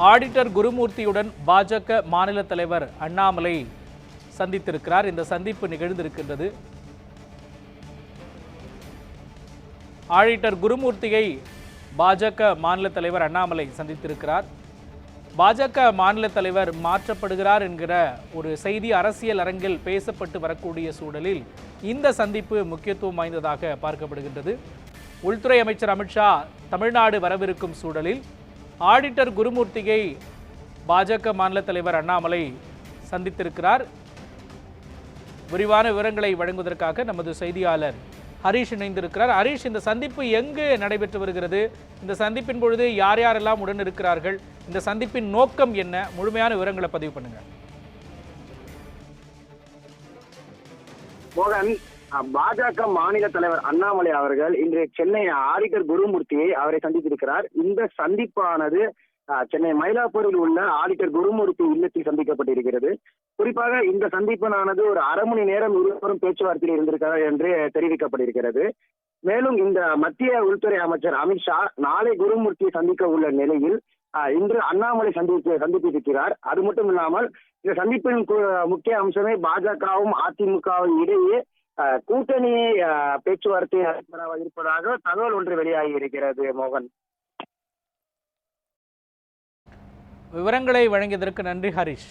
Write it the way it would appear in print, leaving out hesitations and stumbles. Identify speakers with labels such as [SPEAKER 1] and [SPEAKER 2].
[SPEAKER 1] Auditor குருமூர்த்தியுடன் பாஜக மாநில தலைவர் அண்ணாமலை சந்தித்திருக்கிறார். இந்த சந்திப்பு நிகழ்ந்திருக்கின்றது. ஆடிட்டர் குருமூர்த்தியை பாஜக மாநில தலைவர் அண்ணாமலை சந்தித்திருக்கிறார். பாஜக மாநில தலைவர் மாற்றப்படுகிறார் என்கிற ஒரு செய்தி அரசியல் அரங்கில் பேசப்பட்டு வரக்கூடிய சூழலில் இந்த சந்திப்பு முக்கியத்துவம் வாய்ந்ததாக பார்க்கப்படுகின்றது. உள்துறை அமைச்சர் அமித்ஷா தமிழ்நாடு வரவிருக்கும் சூழலில் ஆடிட்டர் குருமூர்த்தியை பாஜக மாநில தலைவர் அண்ணாமலை சந்தித்திருக்கிறார். விரிவான விவரங்களை வழங்குவதற்காக நமது செய்தியாளர் ஹரீஷ் இணைந்திருக்கிறார். ஹரீஷ், இந்த சந்திப்பு எங்கு நடைபெற்று வருகிறது? இந்த சந்திப்பின் பொழுது யார் யாரெல்லாம் உடன் இருக்கிறார்கள்? இந்த சந்திப்பின் நோக்கம் என்ன? முழுமையான விவரங்களை பதிவு பண்ணுங்க.
[SPEAKER 2] மோகன், பாஜக மாநில தலைவர் அண்ணாமலை அவர்கள் இன்று சென்னை ஆடிட்டர் குருமூர்த்தியை அவரை சந்தித்திருக்கிறார். இந்த சந்திப்பானது சென்னை மயிலாப்பூரில் உள்ள ஆடிட்டர் குருமூர்த்தி இல்லத்தில் சந்திக்கப்பட்டிருக்கிறது. குறிப்பாக இந்த சந்திப்பினானது ஒரு அரை மணி நேரம் இருவரும் பேச்சுவார்த்தையில் இருந்திருக்கிறார் என்று தெரிவிக்கப்பட்டிருக்கிறது. மேலும் இந்த மத்திய உள்துறை அமைச்சர் அமித்ஷா நாளை குருமூர்த்தியை சந்திக்க உள்ள நிலையில் இன்று அண்ணாமலை சந்தித்திருக்கிறார். அது மட்டும் இல்லாமல் இந்த சந்திப்பின் முக்கிய அம்சமே பாஜகவும் அதிமுகவும் இடையே கூட்டணியை பேச்சுவார்த்தை இருப்பதாக தகவல் ஒன்று வெளியாகி இருக்கிறது. மோகன்,
[SPEAKER 1] விவரங்களை வழங்கியதற்கு நன்றி ஹரீஷ்.